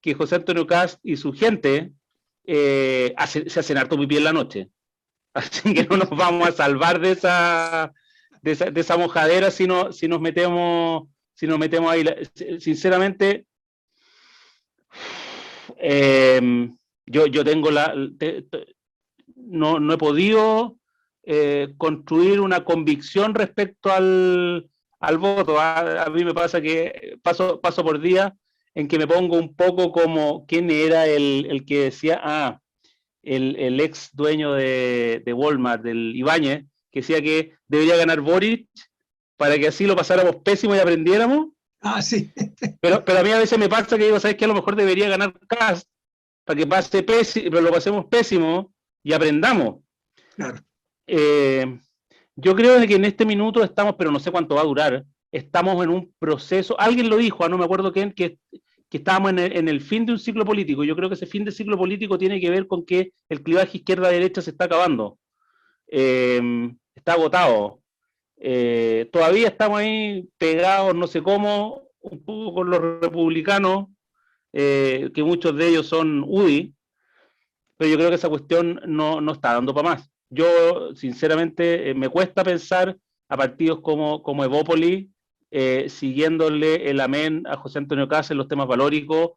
que José Antonio Kast y su gente se hacen harto pipí en la noche. Así que no nos vamos a salvar de esa mojadera si nos metemos ahí. Sinceramente, yo tengo no he podido construir una convicción respecto al voto. A mí me pasa que paso por día en que me pongo un poco como quién era el que decía, el ex dueño de Walmart, del Ibáñez, que decía que debería ganar Boric para que así lo pasáramos pésimo y aprendiéramos. Sí. Pero a mí a veces me pasa que digo, ¿sabes qué? A lo mejor debería ganar Kast para que pase pésimo, pero lo pasemos pésimo y aprendamos. Claro. Yo creo que en este minuto estamos, pero no sé cuánto va a durar, estamos en un proceso, alguien lo dijo, no me acuerdo quién, que estábamos en el fin de un ciclo político. Yo creo que ese fin de ciclo político tiene que ver con que el clivaje izquierda-derecha se está acabando. Está agotado. Todavía estamos ahí pegados, no sé cómo, un poco con los republicanos, que muchos de ellos son UDI, pero yo creo que esa cuestión no está dando para más. Yo, sinceramente, me cuesta pensar a partidos como Evópolis, siguiéndole el amén a José Antonio Kast en los temas valóricos,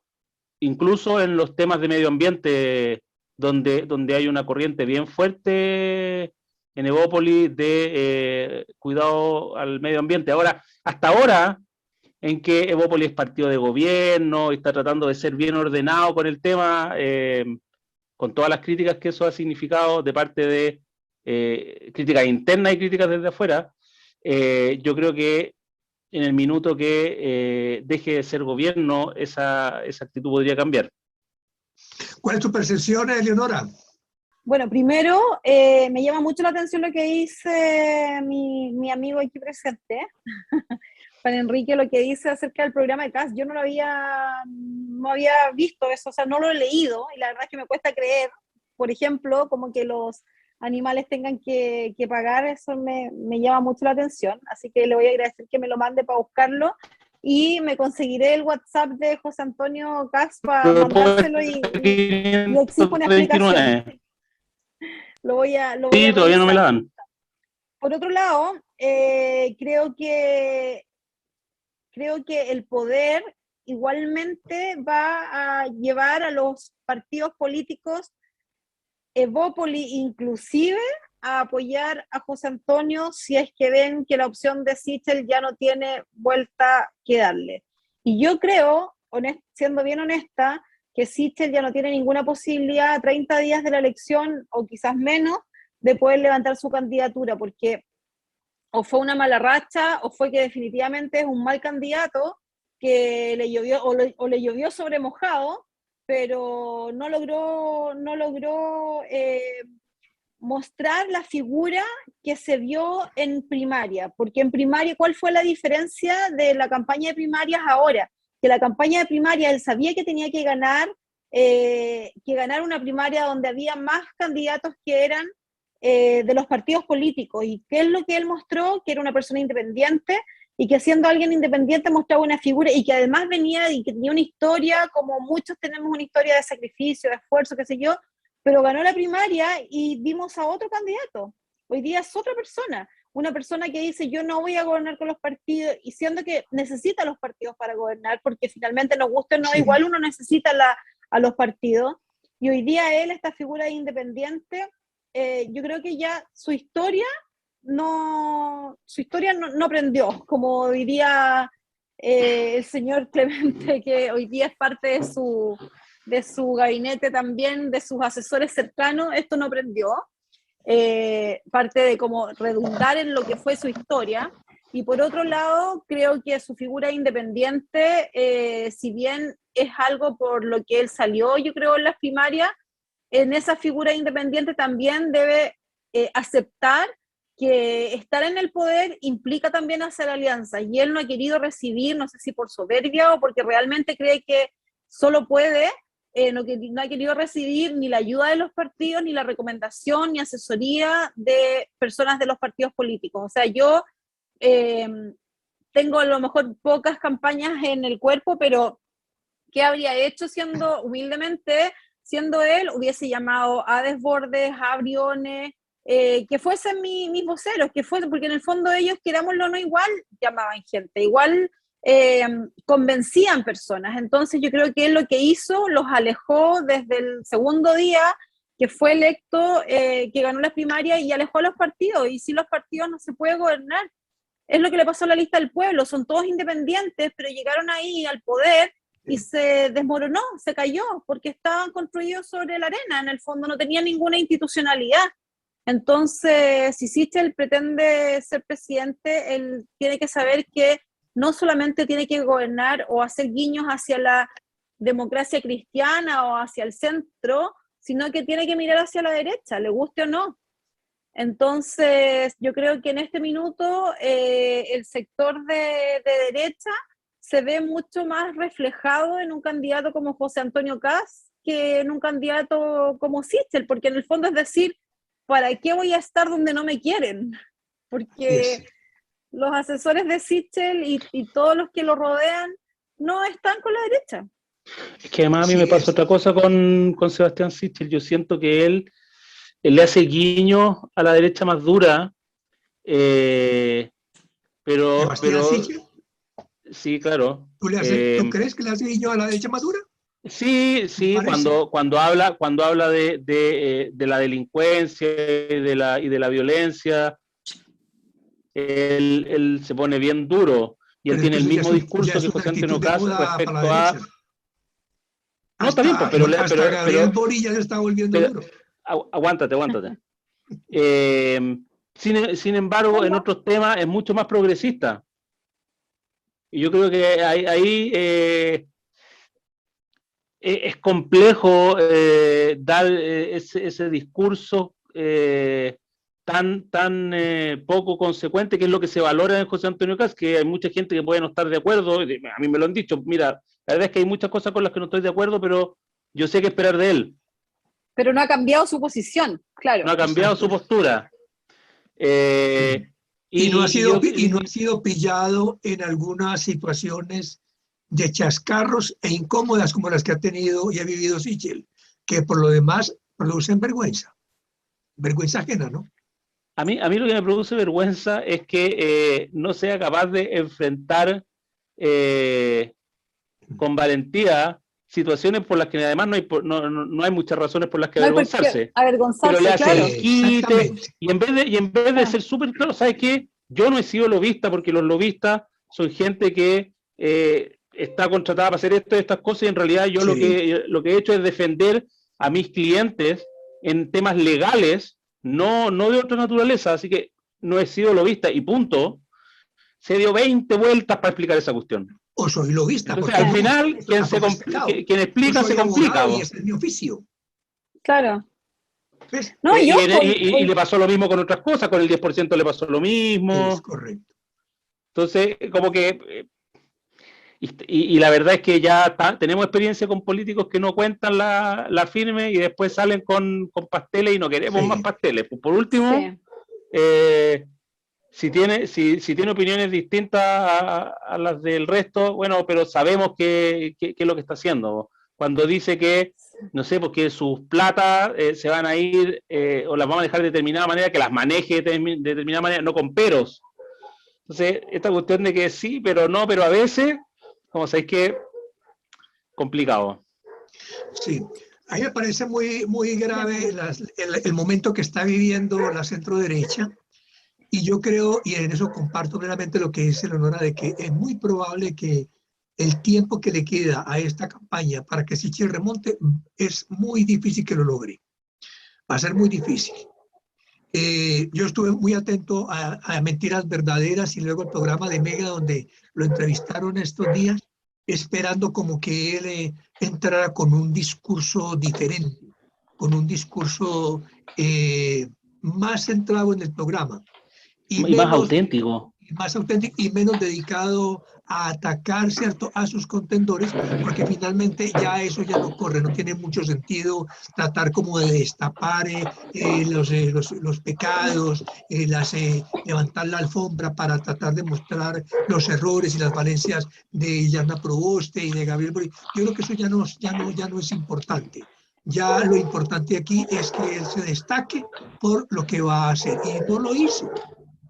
incluso en los temas de medio ambiente, donde hay una corriente bien fuerte en Evópolis de cuidado al medio ambiente. Ahora, hasta ahora, en que Evópolis es partido de gobierno y está tratando de ser bien ordenado con el tema, con todas las críticas que eso ha significado de parte de críticas internas y críticas desde afuera, yo creo que en el minuto que deje de ser gobierno, esa actitud podría cambiar. ¿Cuál es tu percepción, Eleonora? Bueno, primero, me llama mucho la atención lo que dice mi amigo aquí presente, Juan Enrique, lo que dice acerca del programa de Kast. Yo no había visto eso, o sea, no lo he leído, y la verdad es que me cuesta creer, por ejemplo, como que los animales tengan que pagar, eso me llama mucho la atención, así que le voy a agradecer que me lo mande para buscarlo, y me conseguiré el WhatsApp de José Antonio Kast para mandárselo y exijo una explicación. Lo voy a sí, todavía no me la dan. Por otro lado, creo que el poder igualmente va a llevar a los partidos políticos, Evópolis inclusive, a apoyar a José Antonio si es que ven que la opción de Sichel ya no tiene vuelta que darle. Y yo creo, siendo bien honesta, que Sichel ya no tiene ninguna posibilidad a 30 días de la elección, o quizás menos, de poder levantar su candidatura, porque o fue una mala racha, o fue que definitivamente es un mal candidato, que le llovió, o le llovió sobre mojado, pero no logró mostrar la figura que se vio en primaria, porque en primaria, ¿cuál fue la diferencia de la campaña de primarias ahora? Que la campaña de primaria él sabía que tenía que ganar una primaria donde había más candidatos que eran de los partidos políticos. ¿Y qué es lo que él mostró? Que era una persona independiente, y que siendo alguien independiente mostraba una figura, y que además venía y que tenía una historia, como muchos tenemos una historia de sacrificio, de esfuerzo, qué sé yo, pero ganó la primaria y vimos a otro candidato. Hoy día es otra persona, una persona que dice yo no voy a gobernar con los partidos, y siendo que necesita los partidos para gobernar, porque finalmente nos gusta o no, sí, igual uno necesita a los partidos, y hoy día él, esta figura de independiente, yo creo que ya su historia no prendió, como diría el señor Clemente, que hoy día es parte de su gabinete también, de sus asesores cercanos. Esto no prendió, parte de como redundar en lo que fue su historia. Y por otro lado, creo que su figura independiente, si bien es algo por lo que él salió, yo creo, en las primarias, en esa figura independiente también debe aceptar que estar en el poder implica también hacer alianzas, y él no ha querido recibir, no sé si por soberbia o porque realmente cree que solo puede, no ha querido recibir ni la ayuda de los partidos, ni la recomendación, ni asesoría de personas de los partidos políticos. O sea, yo tengo a lo mejor pocas campañas en el cuerpo, pero ¿qué habría hecho siendo, humildemente, siendo él? Hubiese llamado a Desbordes, a Briones, que fuesen mis voceros, que fuesen, porque en el fondo ellos, querámoslo o no, igual llamaban gente, igual convencían personas. Entonces yo creo que él lo que hizo los alejó desde el segundo día que fue electo, que ganó las primarias, y alejó a los partidos, y sin los partidos no se puede gobernar. Es lo que le pasó a la lista del pueblo, son todos independientes, pero llegaron ahí al poder y se desmoronó, se cayó, porque estaban construidos sobre la arena, en el fondo no tenía ninguna institucionalidad. Entonces, si Sichel pretende ser presidente, él tiene que saber que no solamente tiene que gobernar o hacer guiños hacia la democracia cristiana o hacia el centro, sino que tiene que mirar hacia la derecha, le guste o no. Entonces, yo creo que en este minuto el sector de derecha se ve mucho más reflejado en un candidato como José Antonio Kast que en un candidato como Sichel, porque en el fondo es decir, ¿para qué voy a estar donde no me quieren? Porque los asesores de Sichel y todos los que lo rodean no están con la derecha. Es que además a mí me pasa otra cosa con Sebastián Sichel. Yo siento que él le hace guiño a la derecha más dura, pero ¿Sichel? Sí, claro. ¿Tú crees que le hace guiño a la derecha más dura? Sí, cuando habla de la delincuencia y de la violencia, él se pone bien duro, y él tiene el mismo discurso que José Antonio Kast respecto a... No, está bien, pero Gabriel Boric ya se está volviendo duro. Aguántate. Sin embargo, en otros temas es mucho más progresista. Y yo creo que ahí es complejo dar ese discurso tan poco consecuente, que es lo que se valora en José Antonio Kast, que hay mucha gente que puede no estar de acuerdo. A mí me lo han dicho, mira, la verdad es que hay muchas cosas con las que no estoy de acuerdo, pero yo sé qué esperar de él. Pero no ha cambiado su posición, claro. No ha cambiado su postura. Y no ha sido pillado en algunas situaciones de chascarros e incómodas como las que ha tenido y ha vivido Sichel, que por lo demás producen vergüenza ajena, ¿no? A mí lo que me produce vergüenza es que no sea capaz de enfrentar con valentía situaciones por las que además no hay muchas razones por las que avergonzarse. Pero le hace el quite, y en vez de ser súper claro, ¿sabes qué? Yo no he sido lobista, porque los lobistas son gente que está contratada para hacer estas cosas, y en realidad yo lo que he hecho es defender a mis clientes en temas legales, no de otra naturaleza, así que no he sido lobista, y punto. Se dio 20 vueltas para explicar esa cuestión. O soy lobista. Entonces, al final, quien explica se complica. Y ese es mi oficio. Claro. ¿Ves? No, y le pasó lo mismo con otras cosas, con el 10% le pasó lo mismo. Es correcto. Entonces, como que... Y la verdad es que ya tenemos experiencia con políticos que no cuentan la firme y después salen con pasteles, y no queremos más pasteles. Por último, si tiene opiniones distintas a las del resto, bueno, pero sabemos qué es lo que está haciendo. Cuando dice que, no sé, porque sus platas se van a ir o las vamos a dejar de determinada manera, que las maneje de determinada manera, no con peros. Entonces, esta cuestión de que sí, pero no, pero a veces, como sabéis que complicado. Sí, a mí me parece muy grave el momento que está viviendo la centro-derecha. Y yo creo, y en eso comparto plenamente lo que dice Leonora, de que es muy probable que el tiempo que le queda a esta campaña para que Sichel remonte es muy difícil que lo logre. Va a ser muy difícil. Yo estuve muy atento a Mentiras Verdaderas y luego el programa de Mega, donde lo entrevistaron estos días, esperando como que él entrara con un discurso diferente, con un discurso más centrado en el programa. Y más auténtico. más auténtico y menos dedicado a atacar, ¿cierto?, a sus contendores, porque finalmente ya eso ya no corre, no tiene mucho sentido tratar como de destapar los pecados, levantar la alfombra para tratar de mostrar los errores y las falencias de Yarna Proboste y de Gabriel Boric. Yo creo que eso ya no es importante. Ya lo importante aquí es que él se destaque por lo que va a hacer, y no lo hizo.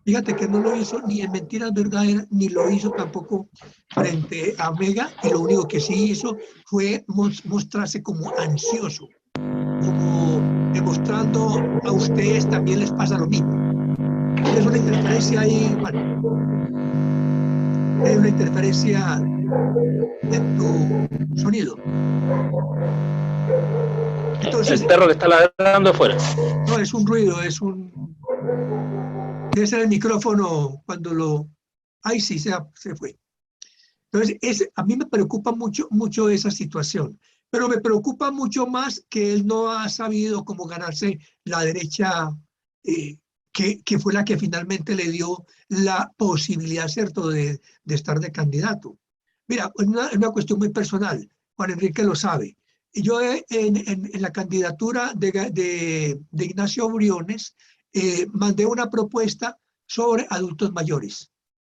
Fíjate que no lo hizo ni en Mentiras Verdaderas, ni lo hizo tampoco frente a Omega, y lo único que sí hizo fue mostrarse como ansioso, como demostrando a ustedes también les pasa lo mismo. Tienes una interferencia ahí, Juan. Hay una interferencia en tu sonido. Entonces, el perro que está ladrando afuera. no es un ruido, debe ser el micrófono cuando lo... Ahí sí, se fue. Entonces, a mí me preocupa mucho esa situación, pero me preocupa mucho más que él no ha sabido cómo ganarse la derecha, que fue la que finalmente le dio la posibilidad, ¿cierto?, de estar de candidato. Mira, una cuestión muy personal, Juan Enrique lo sabe. Yo en la candidatura de Ignacio Briones mandé una propuesta sobre adultos mayores,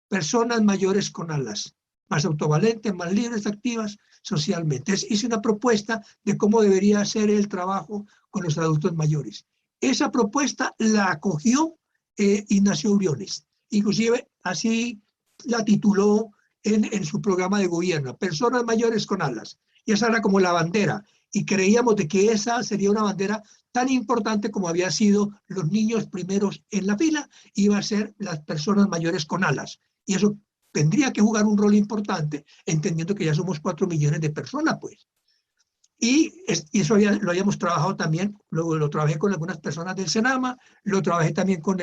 personas mayores con alas, más autovalentes, más libres, activas socialmente. Hice una propuesta de cómo debería ser el trabajo con los adultos mayores. Esa propuesta la acogió Ignacio Briones, inclusive así la tituló en su programa de gobierno, personas mayores con alas, y esa era como la bandera, y creíamos de que esa sería una bandera tan importante como había sido los niños primeros en la fila, iba a ser las personas mayores con alas, y eso tendría que jugar un rol importante, entendiendo que ya somos 4 millones de personas, pues. Y eso lo habíamos trabajado también, luego lo trabajé con algunas personas del Senama, lo trabajé también con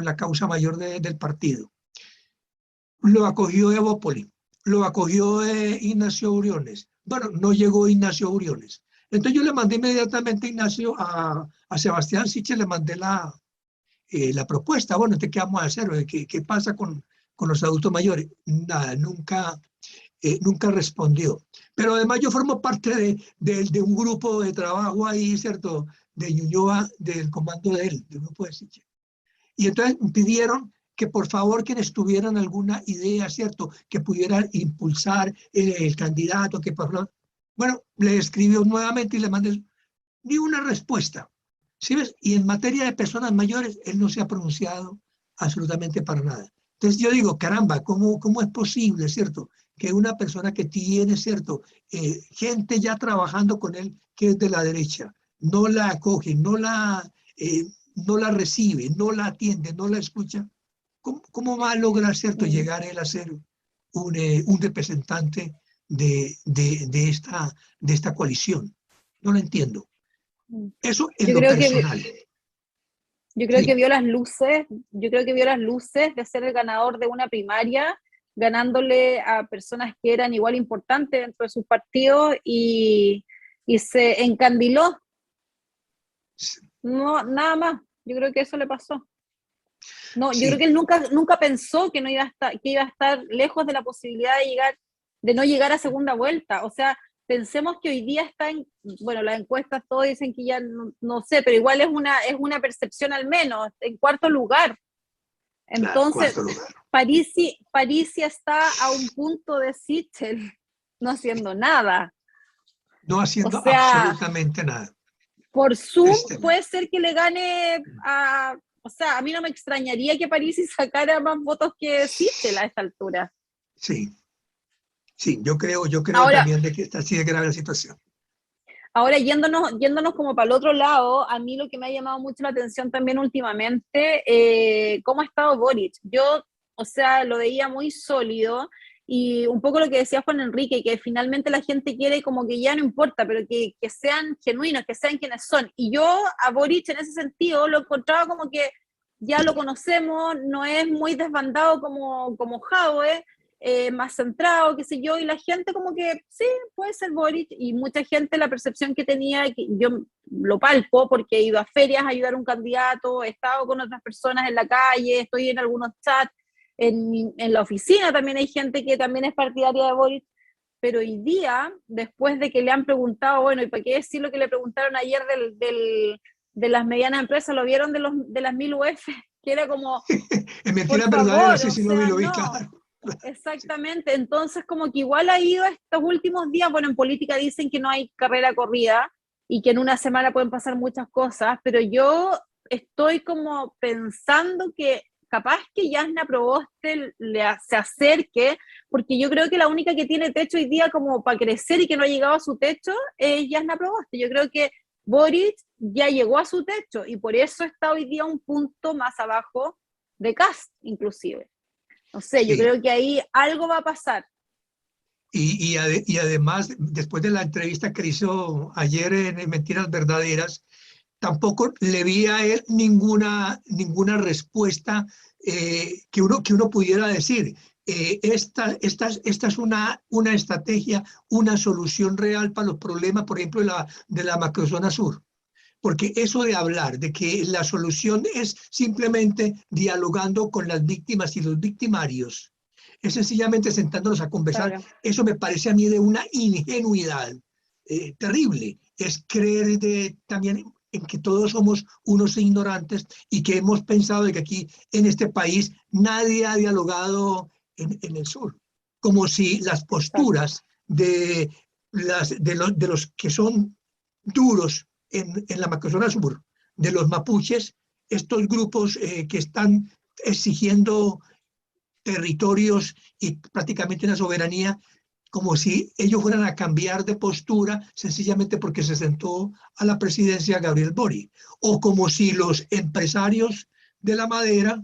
la causa mayor del partido. Lo acogió Evópoli, lo acogió Ignacio Briones. Bueno, no llegó Ignacio Briones. Entonces yo le mandé inmediatamente a Ignacio, a Sebastián Sichel, le mandé la propuesta. Bueno, ¿qué vamos a hacer? ¿Qué pasa con los adultos mayores? Nada, nunca respondió. Pero además yo formo parte de un grupo de trabajo ahí, ¿cierto?, de Ñuñoa, del comando de él, del grupo de Sichel. Y entonces pidieron que por favor quienes tuvieran alguna idea, ¿cierto?, que pudieran impulsar el candidato, que por favor... Bueno, le escribió nuevamente y le mandé ni una respuesta. ¿Sí ves? Y en materia de personas mayores, él no se ha pronunciado absolutamente para nada. Entonces yo digo, caramba, ¿cómo es posible, ¿cierto?, que una persona que tiene, ¿cierto?, gente ya trabajando con él que es de la derecha, no la acoge, no la recibe, no la atiende, no la escucha? ¿Cómo va a lograr, ¿cierto?, llegar él a ser un representante de esta coalición? No lo entiendo. Eso es lo personal. Yo creo Sí. que vio las luces, de ser el ganador de una primaria, ganándole a personas que eran igual importantes dentro de sus partidos, y se encandiló. No, nada más. Yo creo que eso le pasó. No, Sí. yo creo que él nunca pensó que iba a estar lejos de la posibilidad de no llegar a segunda vuelta. O sea, pensemos que hoy día está bueno, las encuestas todos dicen que ya no sé, pero igual es una percepción al menos, en cuarto lugar. Entonces, Claro, cuarto lugar. Parisi está a un punto de Sichel, no haciendo nada. No haciendo O sea, absolutamente nada. Por Zoom puede ser que le gane o sea, a mí no me extrañaría que Parisi sacara más votos que Sichel a esta altura. Sí, yo creo Ahora, también de que está así de grave la situación. Ahora, yéndonos como para el otro lado, a mí lo que me ha llamado mucho la atención también últimamente, cómo ha estado Boric. Yo, o sea, lo veía muy sólido, y un poco lo que decía Juan Enrique, que finalmente la gente quiere como que ya no importa, pero que sean genuinos, que sean quienes son. Y yo a Boric en ese sentido lo encontraba como que ya lo conocemos, no es muy desbandado como Jadwe, más centrado, qué sé yo, y la gente como que sí, puede ser Boric, y mucha gente la percepción que tenía, que yo lo palpo porque he ido a ferias a ayudar a un candidato, he estado con otras personas en la calle, estoy en algunos chats, en la oficina también hay gente que también es partidaria de Boric, pero hoy día, después de que le han preguntado, bueno, ¿y para qué decir lo que le preguntaron ayer de las medianas empresas? ¿Lo vieron de las 1000 UF? Que era como, En por mentiras favor, verdaderas, sí, o sí, no, sea, lo vi, no. claro. Exactamente, entonces como que igual ha ido estos últimos días, bueno, en política dicen que no hay carrera corrida y que en una semana pueden pasar muchas cosas, pero yo estoy como pensando que capaz que Jasna Proboste se acerque, porque yo creo que la única que tiene techo hoy día como para crecer y que no ha llegado a su techo es Jasna Proboste. Yo creo que Boric ya llegó a su techo y por eso está hoy día un punto más abajo de Kast, inclusive. No sé, yo Sí. creo que ahí algo va a pasar. Y además, después de la entrevista que hizo ayer en Mentiras Verdaderas, tampoco le vi a él ninguna respuesta que uno pudiera decir. Esta es una estrategia, una solución real para los problemas, por ejemplo, de la macrozona sur. Porque eso de hablar de que la solución es simplemente dialogando con las víctimas y los victimarios, es sencillamente sentándonos a conversar, Claro. eso me parece a mí de una ingenuidad terrible. Es creer también en que todos somos unos ignorantes y que hemos pensado de que aquí en este país nadie ha dialogado en el sur. Como si las posturas de los que son duros en la macrozona sur, de los mapuches, estos grupos que están exigiendo territorios y prácticamente una soberanía, como si ellos fueran a cambiar de postura sencillamente porque se sentó a la presidencia Gabriel Boric, o como si los empresarios de la madera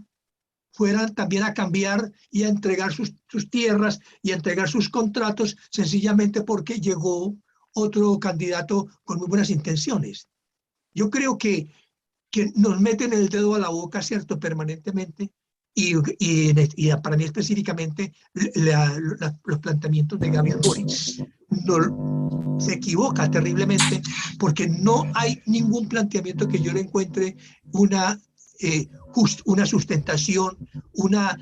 fueran también a cambiar y a entregar sus tierras y a entregar sus contratos sencillamente porque llegó otro candidato con muy buenas intenciones. Yo creo que nos meten el dedo a la boca, ¿cierto?, permanentemente, y para mí específicamente los planteamientos de Gabriel Boric se equivoca terriblemente porque no hay ningún planteamiento que yo le encuentre una sustentación, una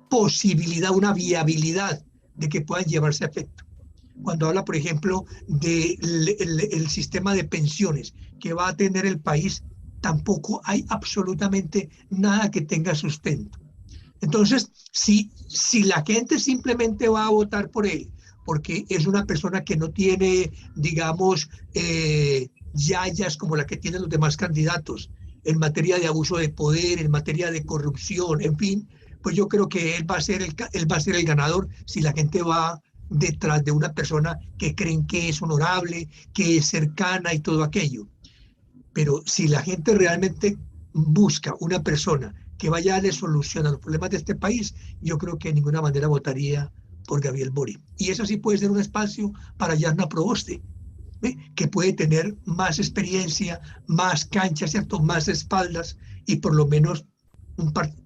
posibilidad, una viabilidad de que puedan llevarse a efecto. Cuando habla, por ejemplo, del sistema de pensiones que va a tener el país, tampoco hay absolutamente nada que tenga sustento. Entonces, si la gente simplemente va a votar por él, porque es una persona que no tiene, digamos, yayas como la que tienen los demás candidatos, en materia de abuso de poder, en materia de corrupción, en fin, pues yo creo que él va a ser el ganador si la gente va detrás de una persona que creen que es honorable, que es cercana y todo aquello. Pero si la gente realmente busca una persona que vaya a darle solución a los problemas de este país, yo creo que de ninguna manera votaría por Gabriel Boric. Y eso sí puede ser un espacio para Jasna Proboste, que puede tener más experiencia, más cancha, ¿cierto?, más espaldas y por lo menos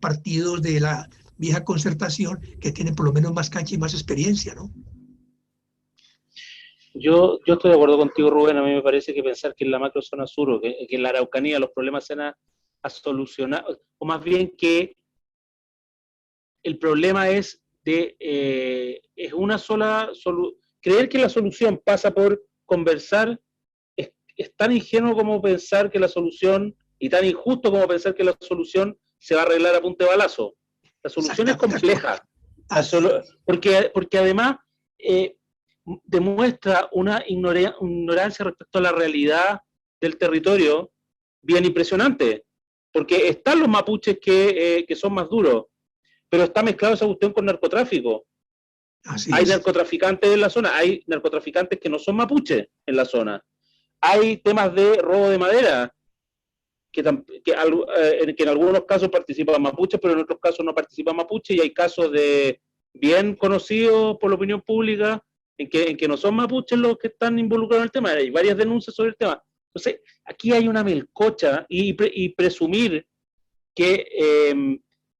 partidos de la vieja concertación que tienen por lo menos más cancha y más experiencia, ¿no? Yo estoy de acuerdo contigo, Rubén. A mí me parece que pensar que en la macrozona sur o que en la Araucanía los problemas se van a solucionar, o más bien que el problema es es una sola creer que la solución pasa por conversar es tan ingenuo como pensar que la solución, y tan injusto como pensar que la solución se va a arreglar a punta de balazo. La solución es compleja, porque además demuestra una ignorancia respecto a la realidad del territorio bien impresionante, porque están los mapuches que son más duros, pero está mezclado esa cuestión con narcotráfico. Hay narcotraficantes en la zona, hay narcotraficantes que no son mapuches en la zona. Hay temas de robo de madera, que en algunos casos participan mapuches, pero en otros casos no participan mapuches, y hay casos bien conocidos por la opinión pública en que no son mapuches los que están involucrados en el tema. Hay varias denuncias sobre el tema. Entonces, aquí hay una melcocha y presumir que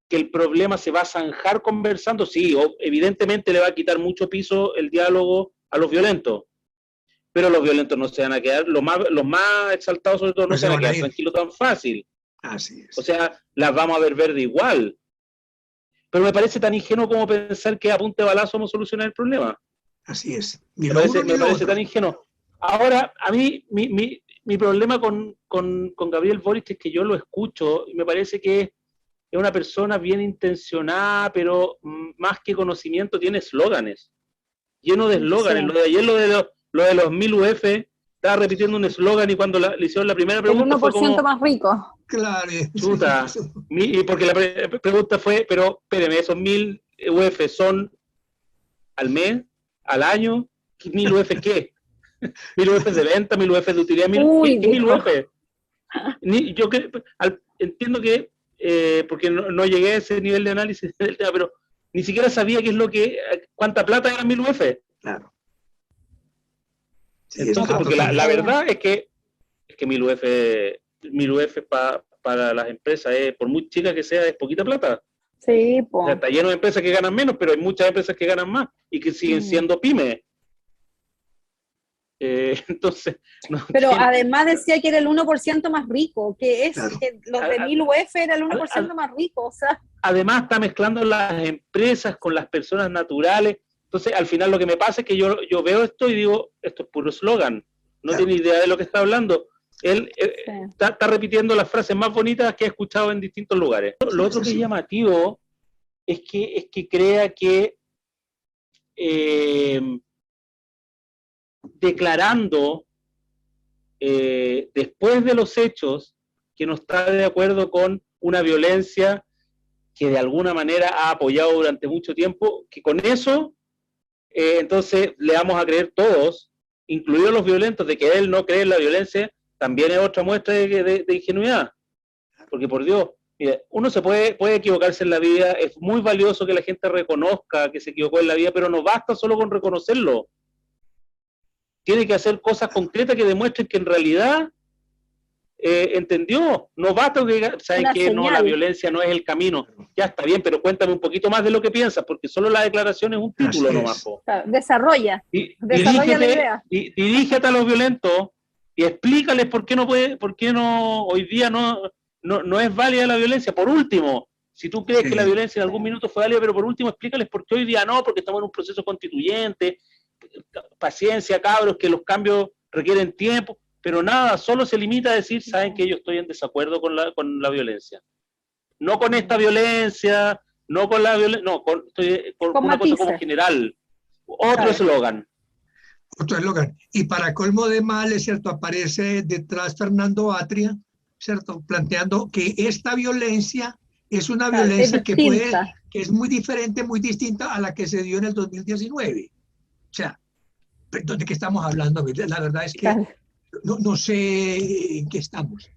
el problema se va a zanjar conversando, sí, evidentemente le va a quitar mucho piso el diálogo a los violentos, pero los violentos no se van a quedar, los más exaltados sobre todo no se van a quedar tranquilos tan fácil. Así es. O sea, las vamos a ver verde igual. pero me parece tan ingenuo como pensar que a punta de balazo vamos a solucionar el problema. Así es. Ni Me lo parece, uno ni me lo parece otro. tan ingenuo. Ahora, a mí, mi problema con Gabriel Boric es que yo lo escucho y me parece que es una persona bien intencionada, pero más que conocimiento tiene eslóganes, lleno de eslóganes. Sí. Lo de ayer, lo de los 1000 UF, estaba repitiendo un eslogan y cuando le hicieron la primera El pregunta fue 1% como, más rico. Claro. chuta, y porque la pregunta fue, pero espéreme, esos 1000 UF son al mes, al año, 1000 UF qué? 1000 UF de venta, 1000 UF de utilidad, Uy, ¿qué 1000 dijo. UF? Yo entiendo que, porque no llegué a ese nivel de análisis del tema, pero ni siquiera sabía qué es lo que, cuánta plata eran 1000 UF. Claro. Sí, Entonces, está porque la totalmente. verdad es que 1000 UF para las empresas, por muy chica que sea, es poquita plata. Sí, O sea, po. está lleno de empresas que ganan menos, pero hay muchas empresas que ganan más y que siguen siendo pymes. Entonces, no Pero tiene, además decía que era el 1% más rico, que es Claro. que los de 1000 UF era el 1% más rico, o sea, además está mezclando las empresas con las personas naturales. Entonces, al final lo que me pasa es que yo veo esto y digo, esto es puro eslogan, no Claro. tiene idea de lo que está hablando. Él sí. está repitiendo las frases más bonitas que he escuchado en distintos lugares. Lo otro que es llamativo es que crea que declarando después de los hechos que no está de acuerdo con una violencia que de alguna manera ha apoyado durante mucho tiempo, que con eso entonces le vamos a creer todos, incluidos los violentos, de que él no cree en la violencia, también es otra muestra de ingenuidad. Porque por Dios, mire, uno se puede equivocarse en la vida, es muy valioso que la gente reconozca que se equivocó en la vida, pero no basta solo con reconocerlo. Tiene que hacer cosas concretas que demuestren que en realidad entendió. No basta que saben Una que no, la señal. violencia no es el camino. Ya está bien, pero cuéntame un poquito más de lo que piensas, porque solo la declaración es un título Así nomás. es. Claro, desarrolla la idea. Dirígete a los violentos y explícales por qué no hoy día no es válida la violencia. Por último, si tú crees que la Sí. violencia en algún minuto fue válida, pero por último explícales por qué hoy día no, porque estamos en un proceso constituyente, paciencia, cabros, que los cambios requieren tiempo, pero nada, solo se limita a decir, saben que yo estoy en desacuerdo con la violencia. No con esta violencia, no con la violencia, no, con una cosa como general. Otro eslogan. Otro eslogan. Y para colmo de males, ¿cierto? Aparece detrás Fernando Atria, ¿cierto? Planteando que esta violencia es una violencia que es muy diferente, muy distinta a la que se dio en el 2019. O sea, ¿de qué estamos hablando? La verdad es que no sé en qué estamos.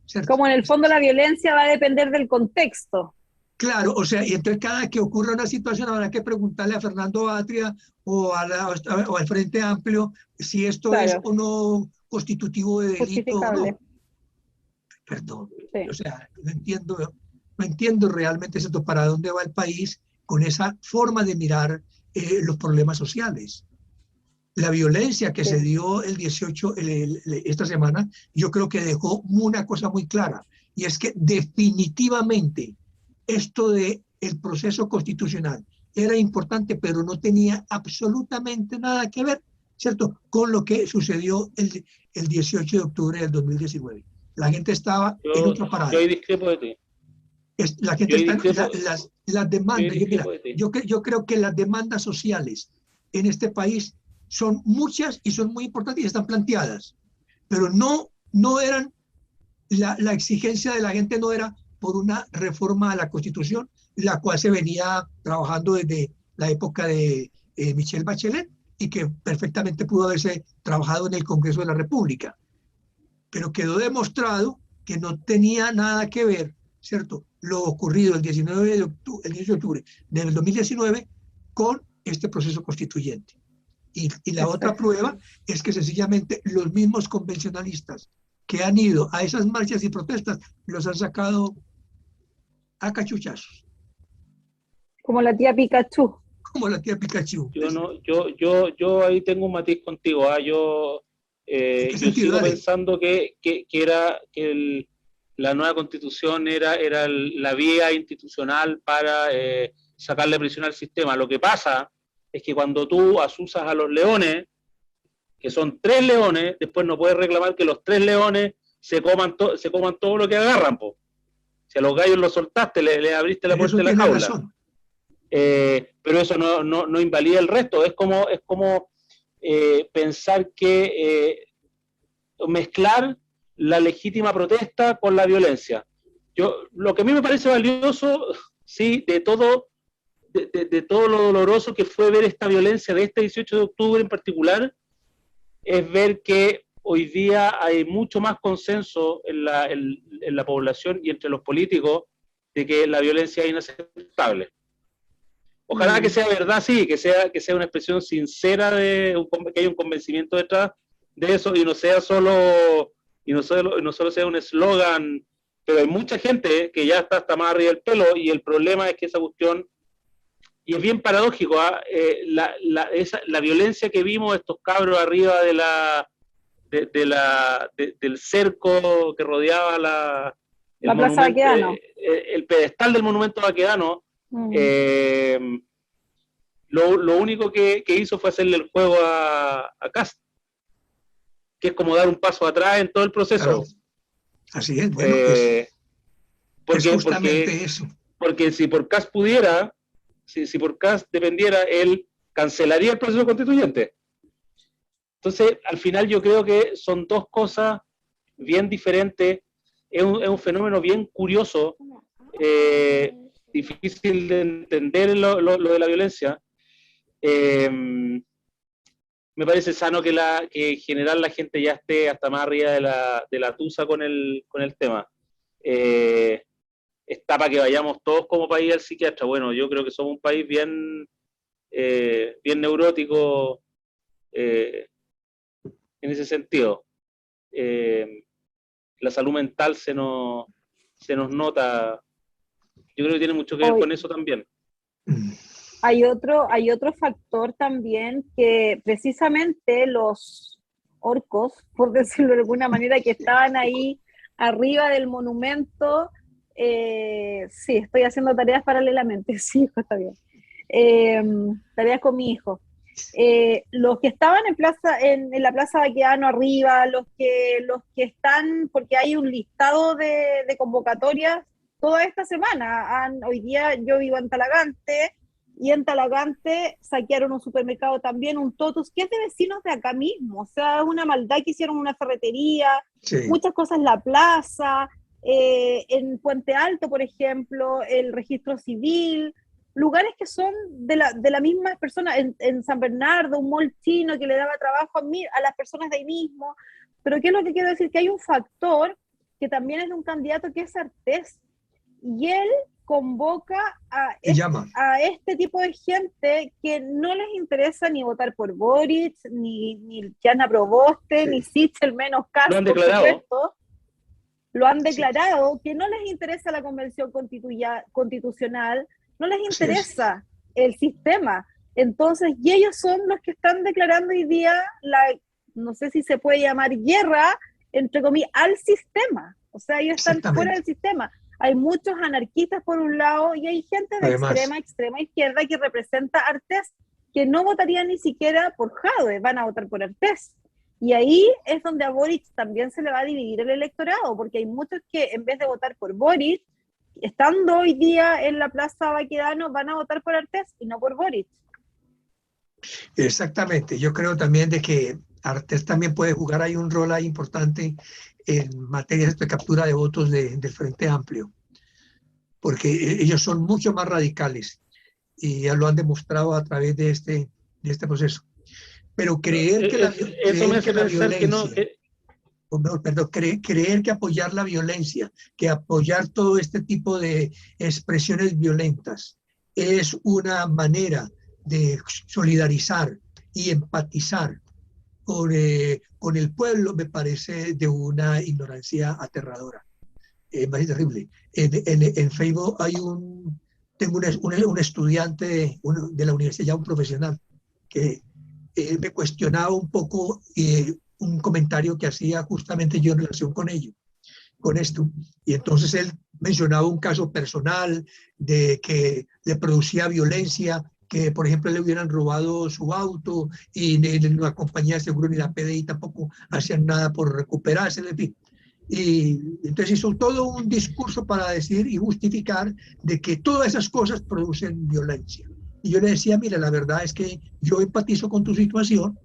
¿Cierto? Como en el fondo la violencia va a depender del contexto. Claro, o sea, y entonces cada que ocurra una situación habrá que preguntarle a Fernando Atria o al Frente Amplio si esto es o no constitutivo de delito o no. Perdón, o sea, no entiendo realmente esto, para dónde va el país con esa forma de mirar los problemas sociales. La violencia que se dio el 18, esta semana, yo creo que dejó una cosa muy clara, y es que definitivamente esto del proceso constitucional era importante, pero no tenía absolutamente nada que ver, ¿cierto?, con lo que sucedió el 18 de octubre del 2019. La gente estaba en otra parada. Yo discrepo de ti. La gente está en las demandas. Yo creo que las demandas sociales en este país son muchas y son muy importantes y están planteadas, pero no eran, la exigencia de la gente no era por una reforma a la Constitución, la cual se venía trabajando desde la época de Michelle Bachelet y que perfectamente pudo haberse trabajado en el Congreso de la República, pero quedó demostrado que no tenía nada que ver, ¿cierto?, lo ocurrido el 18 de octubre del 2019 con este proceso constituyente. Y la otra prueba es que sencillamente los mismos convencionalistas que han ido a esas marchas y protestas los han sacado a cachuchazos. Como la tía Pikachu. Como la tía Pikachu. Yo ahí tengo un matiz contigo. Yo sigo pensando que la nueva constitución era la vía institucional para sacarle presión al sistema. Lo que pasa es que cuando tú asusas a los leones, que son 3 leones, después no puedes reclamar que los 3 leones se coman todo lo que agarran, po. Si a los gallos los soltaste, le abriste la puerta de la jaula. Pero eso no invalida el resto. Es como pensar que mezclar la legítima protesta con la violencia. Lo que a mí me parece valioso, sí, de todo lo doloroso que fue ver esta violencia de este 18 de octubre en particular, es ver que hoy día hay mucho más consenso en la población y entre los políticos de que la violencia es inaceptable. Ojalá que sea verdad, sí, que sea una expresión sincera que haya un convencimiento detrás de eso y no solo sea un eslogan, pero hay mucha gente que ya está hasta más arriba del pelo y el problema es que esa cuestión, y es bien paradójico, la violencia que vimos estos cabros arriba del cerco que rodeaba la Plaza Baquedano, el pedestal del monumento Baquedano. Lo único que hizo fue hacerle el juego a Kast, que es como dar un paso atrás en todo el proceso. Claro. Así es, bueno, es justamente eso. Porque si por Kast pudiera, si por Kast dependiera, él cancelaría el proceso constituyente. Entonces, al final yo creo que son dos cosas bien diferentes. Es un fenómeno bien curioso, difícil de entender lo de la violencia. Me parece sano que en general la gente ya esté hasta más arriba de la tusa con el tema. Está para que vayamos todos como país al psiquiatra. Bueno, yo creo que somos un país bien neurótico en ese sentido. La salud mental se nos nota. Yo creo que tiene mucho que ver con eso también. Hay otro factor también, que precisamente los orcos, por decirlo de alguna manera, que estaban ahí arriba del monumento, sí, estoy haciendo tareas paralelamente, sí, hijo, está bien, tareas con mi hijo. Los que estaban en la Plaza Baquedano arriba, los que están, porque hay un listado de convocatorias toda esta semana. Hoy día yo vivo en Talagante, y en Talagante saquearon un supermercado también, un Totus, que es de vecinos de acá mismo. O sea, es una maldad que hicieron una ferretería, sí, muchas cosas en la plaza, en Puente Alto, por ejemplo, el registro civil, lugares que son de la misma persona, en San Bernardo, un mall chino que le daba trabajo a las personas de ahí mismo. Pero ¿qué es lo que quiero decir? Que hay un factor que también es de un candidato que es Artés, y él convoca a este tipo de gente que no les interesa ni votar por Boric, ni Jana Proboste, sí, ni Sichel, menos caso, lo han declarado. Lo han declarado, sí, que no les interesa la convención constitucional, no les interesa, sí, el sistema. Entonces, y ellos son los que están declarando hoy día no sé si se puede llamar guerra, entre comillas, al sistema. O sea, ellos están fuera del sistema. Hay muchos anarquistas por un lado y hay gente de extrema izquierda que representa a Artés, que no votaría ni siquiera por Jadwe, van a votar por Artés. Y ahí es donde a Boric también se le va a dividir el electorado, porque hay muchos que en vez de votar por Boric, estando hoy día en la Plaza Baquedano, van a votar por Artés y no por Boric. Exactamente, yo creo también de que Artés también puede jugar ahí un rol ahí importante en materia de captura de votos del Frente Amplio, porque ellos son mucho más radicales y ya lo han demostrado a través de este proceso. Pero creer que creer que apoyar la violencia, que apoyar todo este tipo de expresiones violentas es una manera de solidarizar y empatizar con el pueblo, me parece de una ignorancia aterradora. Me parece terrible. En Facebook tengo un estudiante de la universidad, ya un profesional, que me cuestionaba un poco un comentario que hacía justamente yo en relación con ello. con esto. Y entonces él mencionaba un caso personal de que le producía violencia, que por ejemplo le hubieran robado su auto y la compañía de seguro ni la PDI tampoco hacían nada por recuperarse, en fin. Y entonces hizo todo un discurso para decir y justificar de que todas esas cosas producen violencia. Y yo le decía, mira, la verdad es que yo empatizo con tu situación,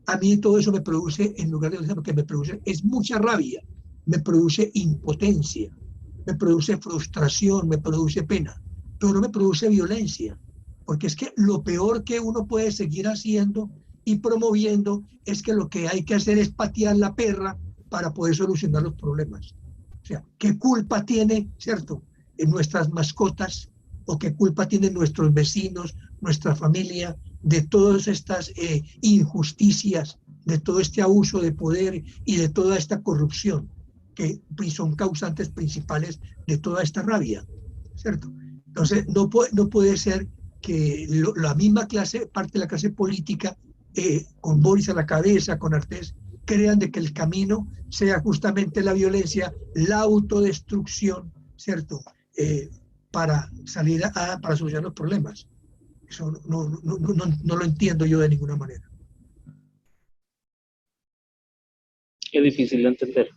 a mí todo eso me produce, en lugar de lo que me produce, es mucha rabia, me produce impotencia, me produce frustración, me produce pena, pero no me produce violencia, porque es que lo peor que uno puede seguir haciendo y promoviendo es que lo que hay que hacer es patear la perra para poder solucionar los problemas. O sea, ¿qué culpa tiene, cierto, en nuestras mascotas o qué culpa tienen nuestros vecinos, nuestra familia, de todas estas injusticias, de todo este abuso de poder y de toda esta corrupción que son causantes principales de toda esta rabia, cierto? Entonces, no puede ser que la misma clase, parte de la clase política, con Boris a la cabeza, con Artés, crean de que el camino sea justamente la violencia, la autodestrucción, ¿cierto? Para salir para solucionar los problemas. Eso no lo entiendo yo de ninguna manera. Es difícil de entender.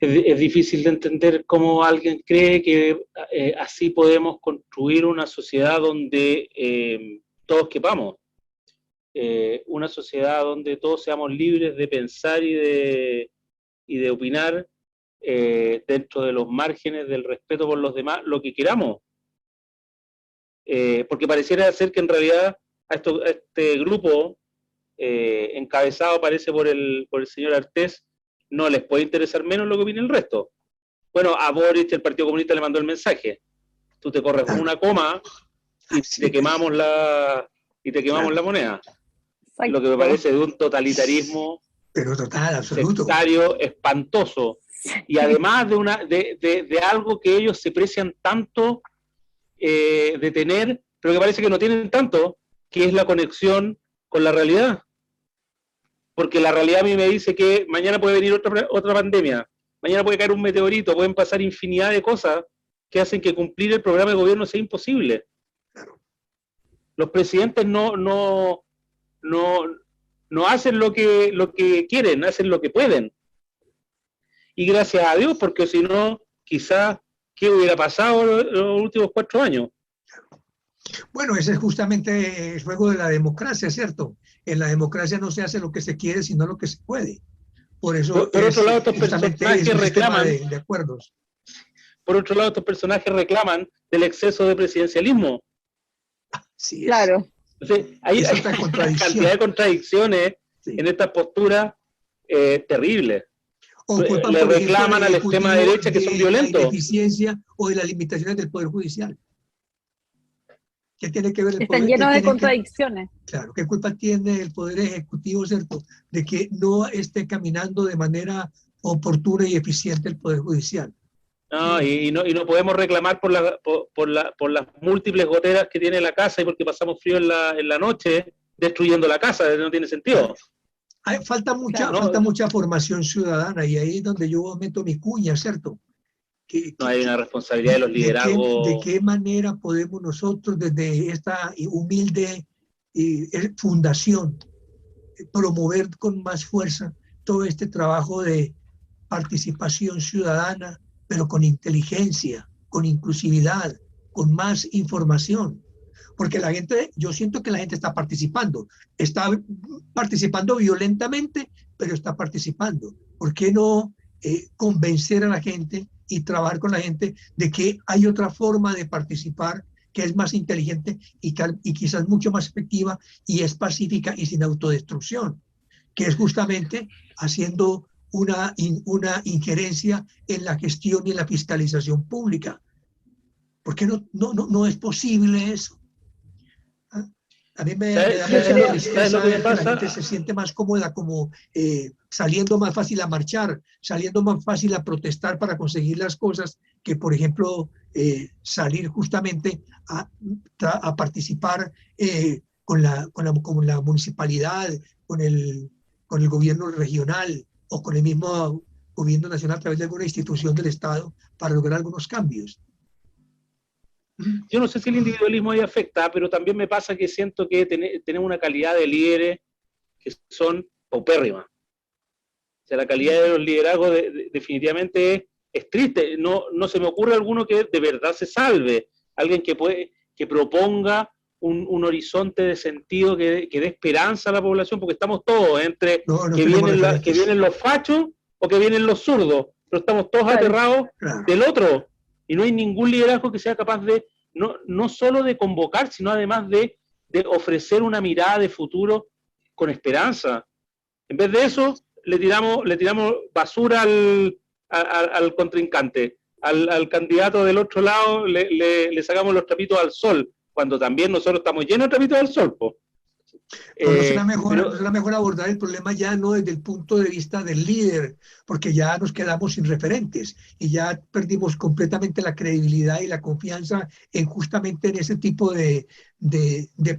Es difícil de entender cómo alguien cree que así podemos construir una sociedad donde todos quepamos. Una sociedad donde todos seamos libres de pensar y de opinar dentro de los márgenes del respeto por los demás, lo que queramos. Porque pareciera ser que en realidad a este grupo encabezado parece por el señor Artés, no les puede interesar menos lo que opine el resto. Bueno, a Boric el Partido Comunista le mandó el mensaje. Tú te corres con una coma y te quemamos la moneda. Exacto. Lo que me parece de un totalitarismo pero total, absoluto, sectario, espantoso. Y además de algo que ellos se precian tanto de tener, pero que parece que no tienen tanto, que es la conexión con la realidad. Porque la realidad a mí me dice que mañana puede venir otra pandemia, mañana puede caer un meteorito, pueden pasar infinidad de cosas que hacen que cumplir el programa de gobierno sea imposible. Los presidentes no hacen lo que quieren, hacen lo que pueden. Y gracias a Dios, porque si no, quizás, ¿qué hubiera pasado los últimos 4 años? Bueno, ese es justamente el juego de la democracia, ¿cierto? En la democracia no se hace lo que se quiere, sino lo que se puede. Por eso, por otro lado, estos personajes reclaman de acuerdos. Por otro lado, estos personajes reclaman del exceso de presidencialismo. Sí, claro. Entonces, hay una cantidad de contradicciones en estas posturas terribles. Le reclaman al extrema derecha que son violentos. De la ineficiencia o de las limitaciones del Poder Judicial. ¿Qué tiene que ver el Están llenos de contradicciones. Claro, ¿qué culpa tiene el Poder Ejecutivo, cierto, de que no esté caminando de manera oportuna y eficiente el Poder Judicial? No, y no podemos reclamar por las múltiples goteras que tiene la casa y porque pasamos frío en la noche destruyendo la casa, no tiene sentido. Falta mucha formación ciudadana y ahí es donde yo meto mi cuña, ¿cierto? No hay una responsabilidad de los liderazgos. ¿De qué manera podemos nosotros desde esta humilde fundación promover con más fuerza todo este trabajo de participación ciudadana, pero con inteligencia, con inclusividad, con más información? Porque la gente, yo siento que la gente está participando violentamente, pero está participando. ¿Por qué no convencer a la gente y trabajar con la gente de que hay otra forma de participar que es más inteligente y quizás mucho más efectiva y es pacífica y sin autodestrucción, que es justamente haciendo una injerencia en la gestión y en la fiscalización pública? ¿Por qué no es posible eso? A mí me da mucha tristeza ver que la gente se siente más cómoda como saliendo más fácil a marchar, saliendo más fácil a protestar para conseguir las cosas, que por ejemplo salir justamente a participar con la municipalidad, con el gobierno regional o con el mismo gobierno nacional a través de alguna institución del Estado para lograr algunos cambios. Yo no sé si el individualismo ahí afecta, pero también me pasa que siento que tenemos una calidad de líderes que son paupérrimas. O sea, la calidad de los liderazgos definitivamente es triste. No se me ocurre alguno que de verdad se salve. Alguien que proponga un horizonte de sentido que dé esperanza a la población, porque estamos todos entre que vienen los fachos o que vienen los zurdos, pero estamos todos aterrados del otro. Y no hay ningún liderazgo que sea capaz de, no solo de convocar, sino además de ofrecer una mirada de futuro con esperanza. En vez de eso, le tiramos basura al contrincante, al candidato del otro lado, le sacamos los trapitos al sol, cuando también nosotros estamos llenos de trapitos al sol, po. No será mejor abordar el problema ya no desde el punto de vista del líder, porque ya nos quedamos sin referentes y ya perdimos completamente la credibilidad y la confianza justamente en ese tipo de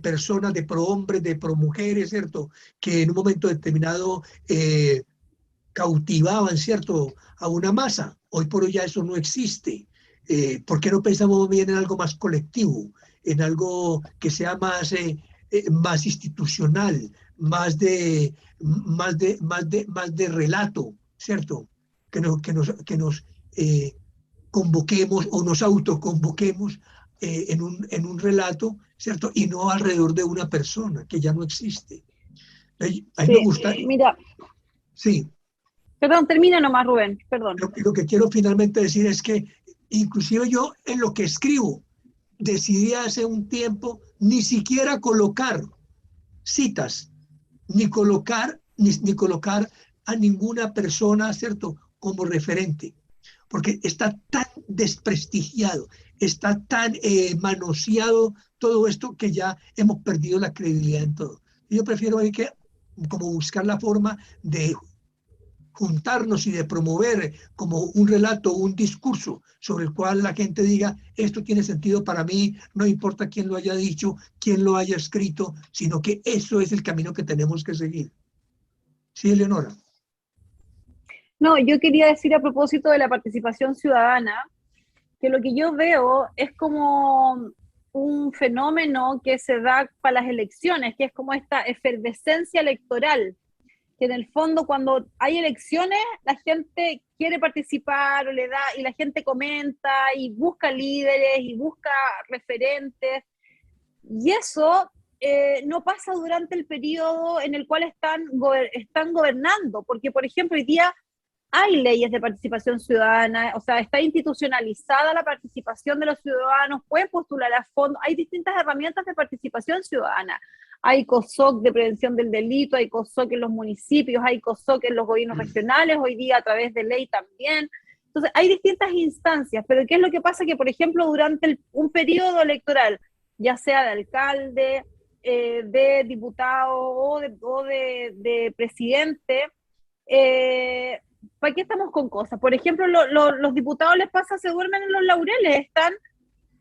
personas, de prohombres, de promujeres, ¿cierto? Que en un momento determinado cautivaban, ¿cierto?, a una masa. Hoy por hoy ya eso no existe. ¿Por qué no pensamos bien en algo más colectivo, en algo que sea más institucional, más de relato, ¿cierto? Que nos convoquemos o nos autoconvoquemos en un relato, ¿cierto? Y no alrededor de una persona que ya no existe. A mí me gusta. Mira. Sí. Perdón, termina nomás, Rubén, perdón. Lo que quiero finalmente decir es que inclusive yo en lo que escribo decidí hace un tiempo ni siquiera colocar citas, ni colocar a ninguna persona, ¿cierto?, como referente, porque está tan desprestigiado, está tan manoseado todo esto que ya hemos perdido la credibilidad en todo. Yo prefiero como buscar la forma de juntarnos y de promover como un relato, un discurso sobre el cual la gente diga, esto tiene sentido para mí, no importa quién lo haya dicho, quién lo haya escrito, sino que eso es el camino que tenemos que seguir. Sí, Eleonora. No, yo quería decir a propósito de la participación ciudadana, que lo que yo veo es como un fenómeno que se da para las elecciones, que es como esta efervescencia electoral, que en el fondo cuando hay elecciones la gente quiere participar y la gente comenta y busca líderes y busca referentes, y eso no pasa durante el periodo en el cual están gobernando, porque por ejemplo hoy día hay leyes de participación ciudadana, o sea, está institucionalizada la participación de los ciudadanos, pueden postular a fondos, hay distintas herramientas de participación ciudadana. Hay COSOC de prevención del delito, hay COSOC en los municipios, hay COSOC en los gobiernos regionales, hoy día a través de ley también. Entonces, hay distintas instancias, pero ¿qué es lo que pasa? Que, por ejemplo, durante un periodo electoral, ya sea de alcalde, de diputado o de presidente, ¿para qué estamos con cosas? Por ejemplo, los diputados les pasa, se duermen en los laureles, están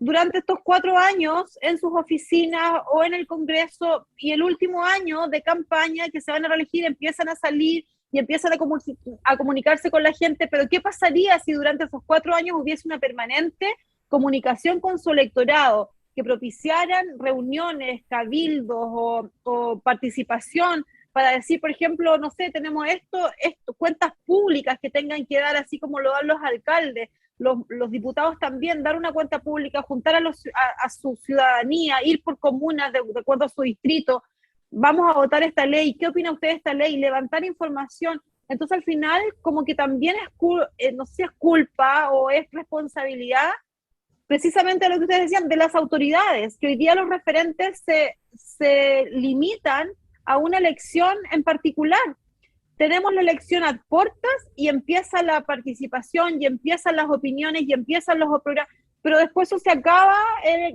durante estos 4 años en sus oficinas o en el Congreso, y el último año de campaña que se van a reelegir empiezan a salir y empiezan a comunicarse con la gente, pero ¿qué pasaría si durante esos 4 años hubiese una permanente comunicación con su electorado, que propiciaran reuniones, cabildos o participación para decir, por ejemplo, no sé, tenemos esto, cuentas públicas que tengan que dar así como lo dan los alcaldes, los diputados también, dar una cuenta pública, juntar a su ciudadanía, ir por comunas de acuerdo a su distrito, vamos a votar esta ley, ¿qué opina usted de esta ley? Levantar información. Entonces al final como que también no sé si es culpa o es responsabilidad precisamente lo que ustedes decían de las autoridades, que hoy día los referentes se limitan a una elección en particular. Tenemos la elección a puertas y empieza la participación y empiezan las opiniones y empiezan los programas, pero después eso se acaba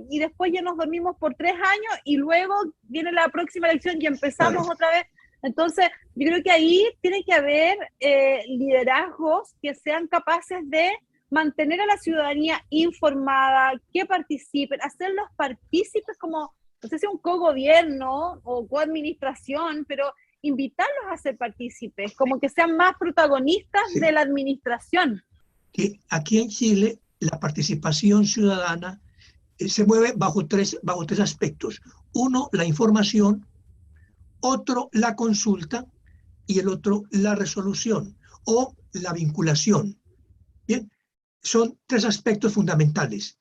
y después ya nos dormimos por 3 años y luego viene la próxima elección y empezamos otra vez. Entonces yo creo que ahí tiene que haber liderazgos que sean capaces de mantener a la ciudadanía informada, que participen, hacerlos partícipes como, no sé si un cogobierno o coadministración, pero invitarlos a ser partícipes, como que sean más protagonistas Sí. de la administración. Que aquí en Chile la participación ciudadana se mueve bajo tres aspectos. Uno, la información, otro, la consulta, y el otro, la resolución o la vinculación. Bien, son tres aspectos fundamentales.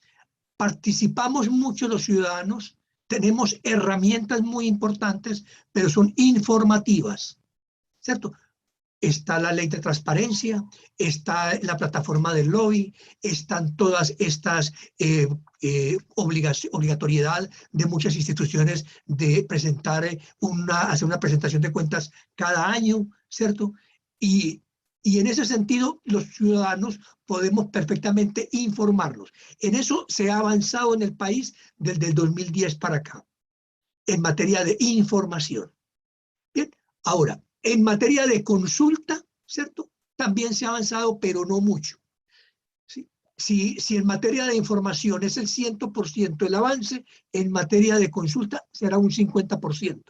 Participamos mucho los ciudadanos, tenemos herramientas muy importantes, pero son informativas, ¿cierto? Está la ley de transparencia, está la plataforma del lobby, están todas estas obligatoriedad de muchas instituciones de presentar hacer una presentación de cuentas cada año, ¿cierto? Y en ese sentido, los ciudadanos podemos perfectamente informarnos. En eso se ha avanzado en el país desde el 2010 para acá, en materia de información. Bien, ahora, en materia de consulta, ¿cierto? También se ha avanzado, pero no mucho. ¿Sí? Si en materia de información es el 100% el avance, en materia de consulta será un 50%.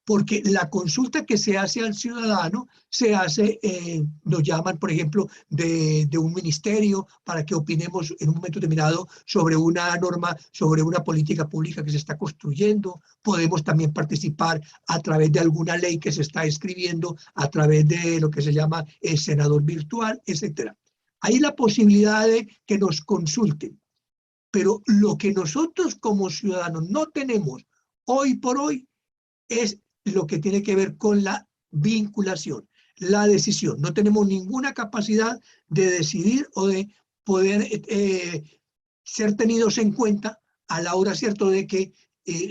Porque la consulta que se hace al ciudadano se hace, nos llaman, por ejemplo, de un ministerio para que opinemos en un momento determinado sobre una norma, sobre una política pública que se está construyendo. Podemos también participar a través de alguna ley que se está escribiendo, a través de lo que se llama el senador virtual, etc. Hay la posibilidad de que nos consulten. Pero lo que nosotros como ciudadanos no tenemos hoy por hoy es lo que tiene que ver con la vinculación, la decisión. No tenemos ninguna capacidad de decidir o de poder ser tenidos en cuenta a la hora, ¿cierto?, de que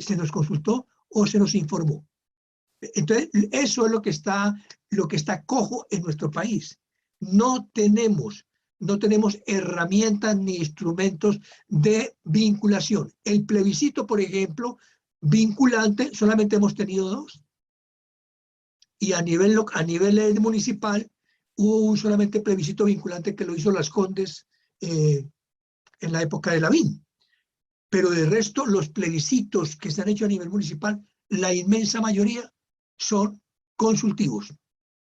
se nos consultó o se nos informó. Entonces, eso es lo que está cojo en nuestro país. No tenemos herramientas ni instrumentos de vinculación. El plebiscito, por ejemplo, vinculante, solamente hemos tenido 2. Y a nivel municipal hubo solamente plebiscito vinculante que lo hizo Las Condes en la época de Lavín. Pero de resto, los plebiscitos que se han hecho a nivel municipal, la inmensa mayoría son consultivos,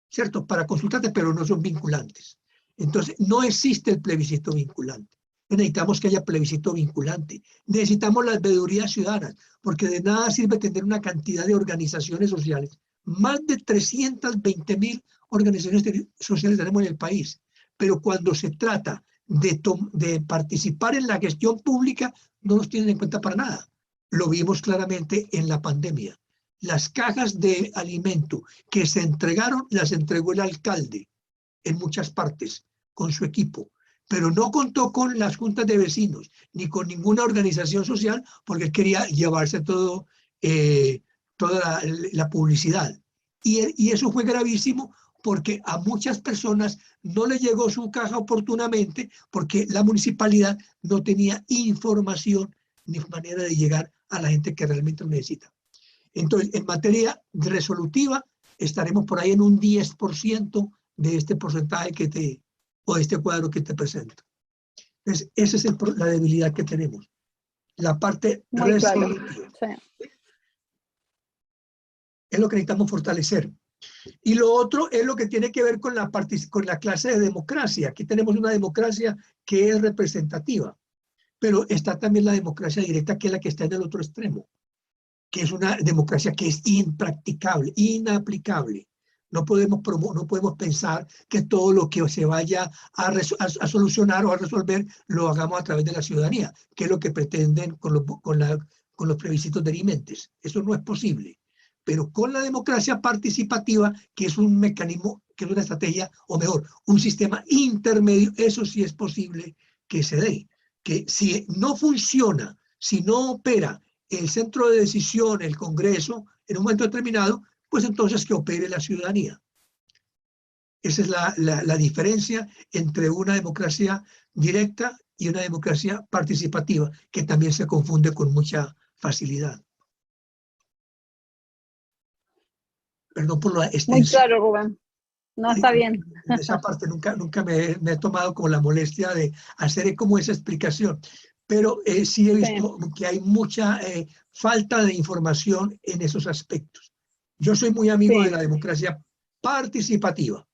¿cierto? Para consultarte, pero no son vinculantes. Entonces, no existe el plebiscito vinculante. Necesitamos que haya plebiscito vinculante. Necesitamos las veedurías ciudadanas, porque de nada sirve tener una cantidad de organizaciones sociales. Más de 320.000 organizaciones sociales tenemos en el país. Pero cuando se trata de participar en la gestión pública, no nos tienen en cuenta para nada. Lo vimos claramente en la pandemia. Las cajas de alimento que se entregaron, las entregó el alcalde en muchas partes con su equipo, pero no contó con las juntas de vecinos ni con ninguna organización social porque quería llevarse toda la publicidad. Y eso fue gravísimo porque a muchas personas no les llegó su caja oportunamente porque la municipalidad no tenía información ni manera de llegar a la gente que realmente lo necesita. Entonces, en materia resolutiva, estaremos por ahí en un 10% de este porcentaje o este cuadro que te presento. Entonces, esa es la debilidad que tenemos. La parte Muy resolutiva. claro. Sí. Es lo que necesitamos fortalecer. Y lo otro es lo que tiene que ver con la clase de democracia. Aquí tenemos una democracia que es representativa, pero está también la democracia directa, que es la que está en el otro extremo, que es una democracia que es impracticable, inaplicable. No podemos pensar que todo lo que se vaya a solucionar o a resolver lo hagamos a través de la ciudadanía, que es lo que pretenden con los plebiscitos dirimentes. Eso no es posible. Pero con la democracia participativa, que es un mecanismo, que es una estrategia, o mejor, un sistema intermedio, eso sí es posible que se dé. Que si no funciona, si no opera el centro de decisión, el Congreso, en un momento determinado, pues entonces que opere la ciudadanía. Esa es la diferencia entre una democracia directa y una democracia participativa, que también se confunde con mucha facilidad. Perdón por la extensión. Muy claro, Rubén. No, está bien. En esa parte nunca me he tomado como la molestia de hacer como esa explicación. Pero sí he visto que hay mucha falta de información en esos aspectos. Yo soy muy amigo Sí. de la democracia participativa.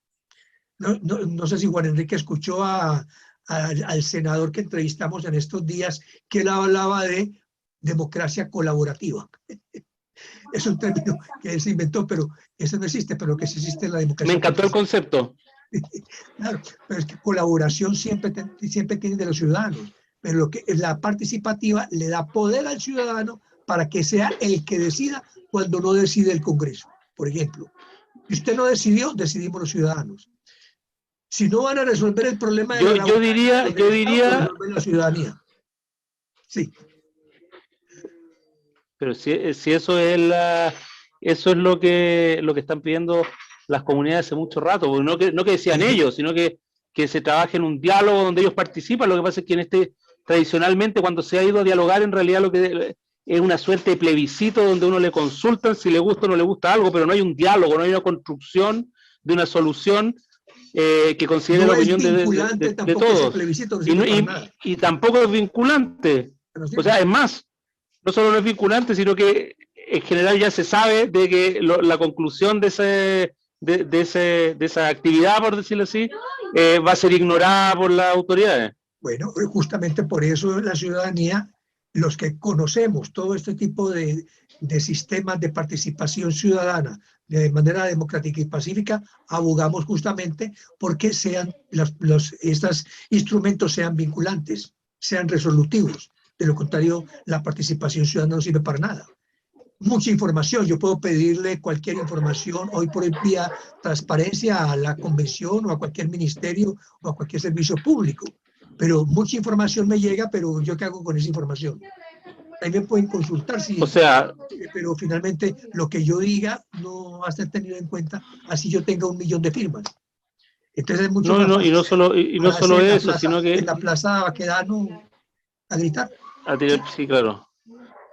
No sé si Juan Enrique escuchó al senador que entrevistamos en estos días, que él hablaba de democracia colaborativa. Es un término que él se inventó, pero eso no existe, pero que sí existe la democracia. Me encantó el concepto. Claro, pero es que colaboración siempre tiene de los ciudadanos, pero lo que la participativa le da poder al ciudadano para que sea el que decida cuando no decide el Congreso. Por ejemplo, si usted no decidió, decidimos los ciudadanos. Si no van a resolver el problema de Yo diría, lo resuelve la ciudadanía. Sí. pero si eso es lo que están pidiendo las comunidades hace mucho rato, porque no que decían ellos, sino que se trabaje en un diálogo donde ellos participan. Lo que pasa es que tradicionalmente cuando se ha ido a dialogar, en realidad lo que es una suerte de plebiscito donde uno le consultan si le gusta o no le gusta algo, pero no hay un diálogo, no hay una construcción de una solución que considere No la opinión de todos. Plebiscito, Y tampoco es vinculante. O sea, es más, no solo no es vinculante, sino que en general ya se sabe de que la conclusión de esa actividad, por decirlo así, va a ser ignorada por las autoridades. Bueno, justamente por eso la ciudadanía, los que conocemos todo este tipo de sistemas de participación ciudadana de manera democrática y pacífica, abogamos justamente porque estos instrumentos sean vinculantes, sean resolutivos. De lo contrario, la participación ciudadana no sirve para nada. Mucha información, yo puedo pedirle cualquier información hoy por hoy vía transparencia a la convención o a cualquier ministerio o a cualquier servicio público, pero mucha información me llega, pero ¿yo qué hago con esa información? Ahí me pueden consultar, sí, pero finalmente lo que yo diga no va a ser tenido en cuenta, así yo tenga 1 millón de firmas. Entonces es mucho más fácil. Y no solo eso, sino que en la plaza Baquedano a gritar. Sí, claro.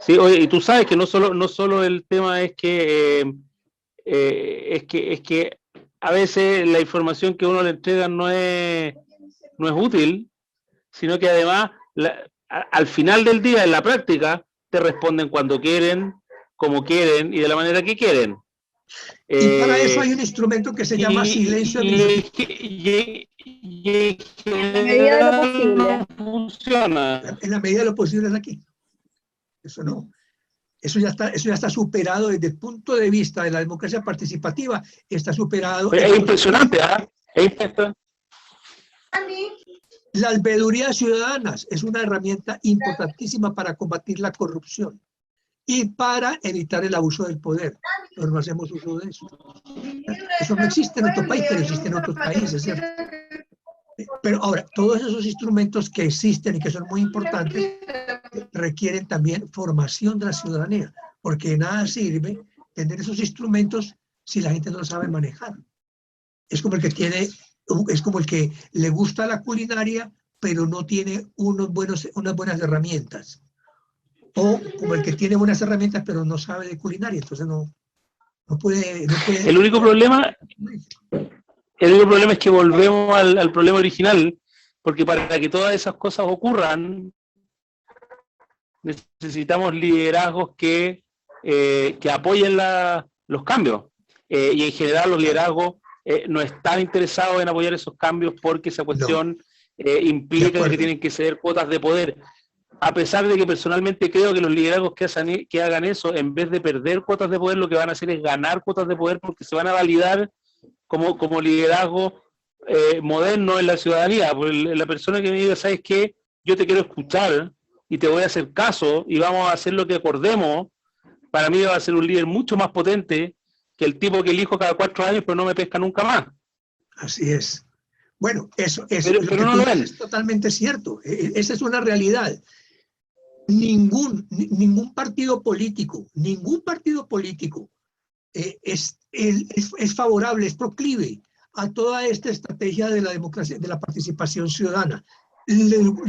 Sí, oye, y tú sabes que no solo el tema es que a veces la información que uno le entrega no es útil, sino que además al final del día, en la práctica, te responden cuando quieren, como quieren y de la manera que quieren. Y para eso hay un instrumento que se llama silencio administrativo. En la medida de lo posible. Funciona. En la medida de lo posible es aquí. Eso ya está superado desde el punto de vista de la democracia participativa, está superado. Es impresionante, ¿ah? Es impresionante. La albeduría ciudadana es una herramienta importantísima para combatir la corrupción y para evitar el abuso del poder. Pero no hacemos uso de eso. Eso no existe en nuestro país, pero existe en otros países, ¿cierto? Pero ahora, todos esos instrumentos que existen y que son muy importantes requieren también formación de la ciudadanía, porque de nada sirve tener esos instrumentos si la gente no los sabe manejar. Es como el que le gusta la culinaria, pero no tiene unas buenas herramientas. O como el que tiene buenas herramientas, pero no sabe de culinaria, entonces no puede. El único problema es que volvemos al problema original, porque para que todas esas cosas ocurran, necesitamos liderazgos que apoyen los cambios. Y en general los liderazgos no están interesados en apoyar esos cambios porque esa cuestión implica que tienen que ceder cuotas de poder. A pesar de que personalmente creo que los liderazgos que hagan eso, en vez de perder cuotas de poder, lo que van a hacer es ganar cuotas de poder porque se van a validar como liderazgo moderno en la ciudadanía. Porque la persona que me diga, ¿sabes qué? Yo te quiero escuchar y te voy a hacer caso y vamos a hacer lo que acordemos, para mí va a ser un líder mucho más potente que el tipo que elijo cada 4 años pero no me pesca nunca más. Así es. Bueno, eso pero lo que no tú lo dices ven. es totalmente cierto. Esa es una realidad. Ningún partido político es favorable, es proclive a toda esta estrategia de la democracia, de la participación ciudadana.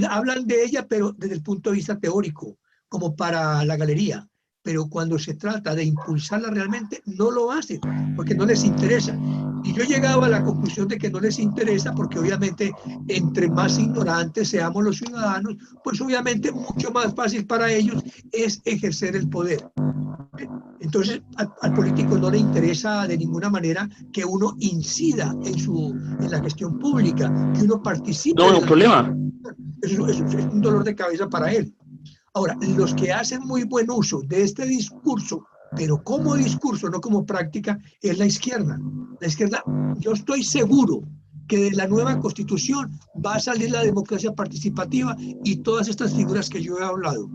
Hablan de ella, pero desde el punto de vista teórico, como para la galería. Pero cuando se trata de impulsarla realmente, no lo hacen, porque no les interesa. Y yo llegaba a la conclusión de que no les interesa, porque obviamente, entre más ignorantes seamos los ciudadanos, pues obviamente mucho más fácil para ellos es ejercer el poder. Entonces, al político no le interesa de ninguna manera que uno incida en la gestión pública, que uno participe. No es un problema. Es un dolor de cabeza para él. Ahora, los que hacen muy buen uso de este discurso, pero como discurso, no como práctica, es la izquierda. La izquierda, yo estoy seguro que de la nueva constitución va a salir la democracia participativa y todas estas figuras que yo he hablado,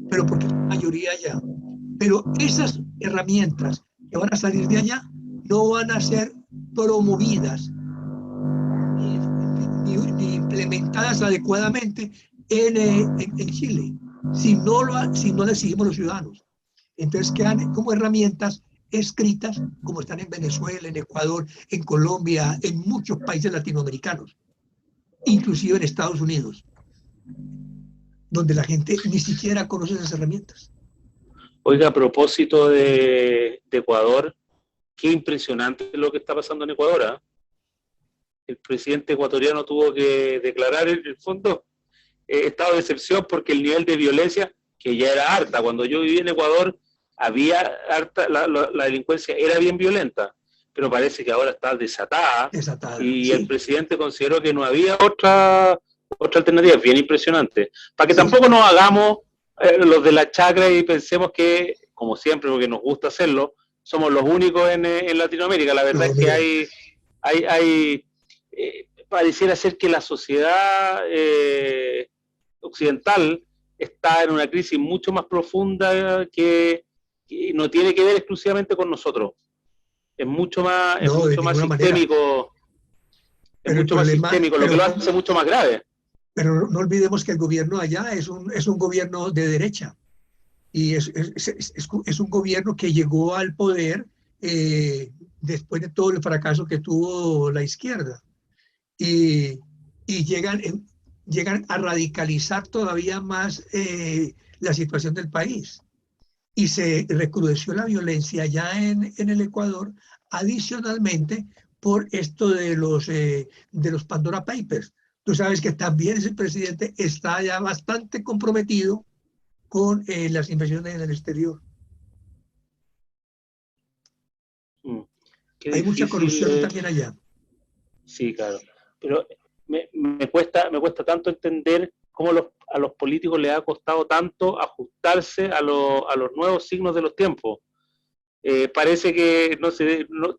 pero porque es mayoría ya. Pero esas herramientas que van a salir de allá no van a ser promovidas ni implementadas adecuadamente en Chile, si no le seguimos los ciudadanos. Entonces quedan como herramientas escritas, como están en Venezuela, en Ecuador, en Colombia, en muchos países latinoamericanos, inclusive en Estados Unidos, donde la gente ni siquiera conoce esas herramientas. Oiga, a propósito de Ecuador, qué impresionante lo que está pasando en Ecuador, ¿eh? El presidente ecuatoriano tuvo que declarar en el fondo estado de excepción porque el nivel de violencia, que ya era harta, cuando yo viví en Ecuador, había harta, la delincuencia era bien violenta, pero parece que ahora está desatada y sí. El presidente consideró que no había otra alternativa, bien impresionante. Para que sí. Tampoco nos hagamos los de la chacra y pensemos que, como siempre, porque nos gusta hacerlo, somos los únicos en Latinoamérica. La verdad es que hay pareciera ser que la sociedad occidental está en una crisis mucho más profunda que no tiene que ver exclusivamente con nosotros. Es mucho más, sistémico. Es mucho más sistémico, lo que lo hace mucho más grave. Pero no olvidemos que el gobierno allá es un gobierno de derecha. Y es un gobierno que llegó al poder después de todo el fracaso que tuvo la izquierda. Y llegan a radicalizar todavía más la situación del país. Y se recrudeció la violencia ya en el Ecuador, adicionalmente por esto de los Pandora Papers. Tú sabes que también ese presidente está ya bastante comprometido con las inversiones en el exterior. Hay mucha corrupción también allá. Sí, claro. Pero me cuesta tanto entender cómo a los políticos les ha costado tanto ajustarse a los nuevos signos de los tiempos. Parece que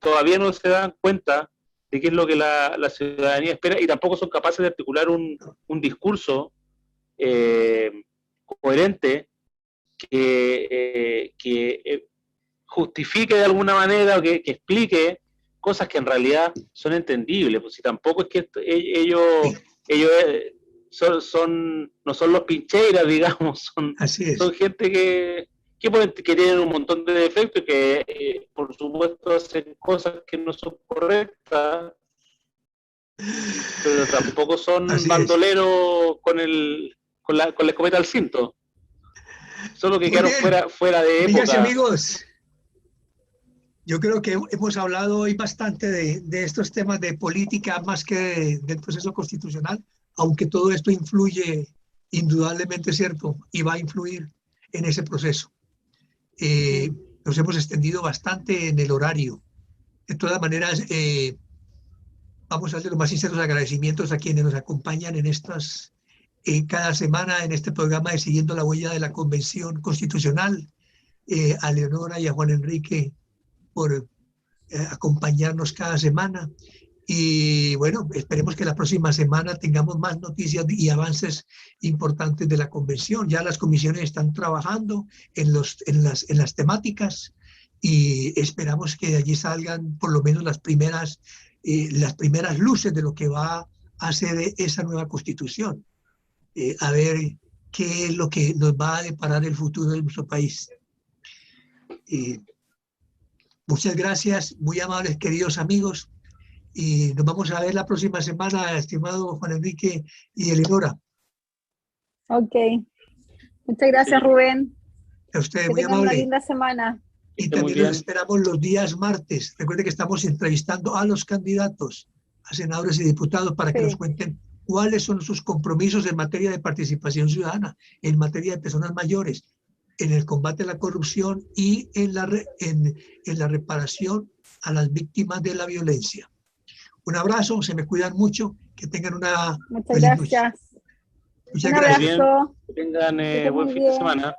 todavía no se dan cuenta de qué es lo que la ciudadanía espera y tampoco son capaces de articular un discurso coherente que justifique de alguna manera o que explique cosas que en realidad son entendibles, pues si tampoco es que ellos no son los pincheiras, digamos, son gente que tienen un montón de defectos, que por supuesto hacen cosas que no son correctas, pero tampoco son bandoleros con la escopeta al cinto, solo que quedaron fuera de época. Amigas y amigos, yo creo que hemos hablado hoy bastante de estos temas de política más que del proceso constitucional, aunque todo esto influye indudablemente, ¿cierto? Y va a influir en ese proceso. Nos hemos extendido bastante en el horario. De todas maneras, vamos a hacer los más sinceros agradecimientos a quienes nos acompañan en estas, cada semana en este programa de Siguiendo la Huella de la Convención Constitucional, a Leonora y a Juan Enrique por acompañarnos cada semana. Y bueno, esperemos que la próxima semana tengamos más noticias y avances importantes de la convención. Ya las comisiones están trabajando en las temáticas y esperamos que de allí salgan por lo menos las primeras luces de lo que va a ser esa nueva constitución. A ver qué es lo que nos va a deparar el futuro de nuestro país. Muchas gracias, muy amables queridos amigos, y nos vamos a ver la próxima semana, estimado Juan Enrique y Eleonora. Ok, muchas gracias Rubén. A ustedes, que muy tengan amable. una linda semana. Y también los esperamos los días martes. Recuerden que estamos entrevistando a los candidatos, a senadores y diputados, para que nos cuenten cuáles son sus compromisos en materia de participación ciudadana, en materia de personas mayores, en el combate a la corrupción y en la reparación a las víctimas de la violencia. Un abrazo, se me cuidan mucho, que tengan una Muchas feliz noche. gracias. Muchas Un gracias. Bien. abrazo. Que tengan Que estés buen muy fin de bien. semana.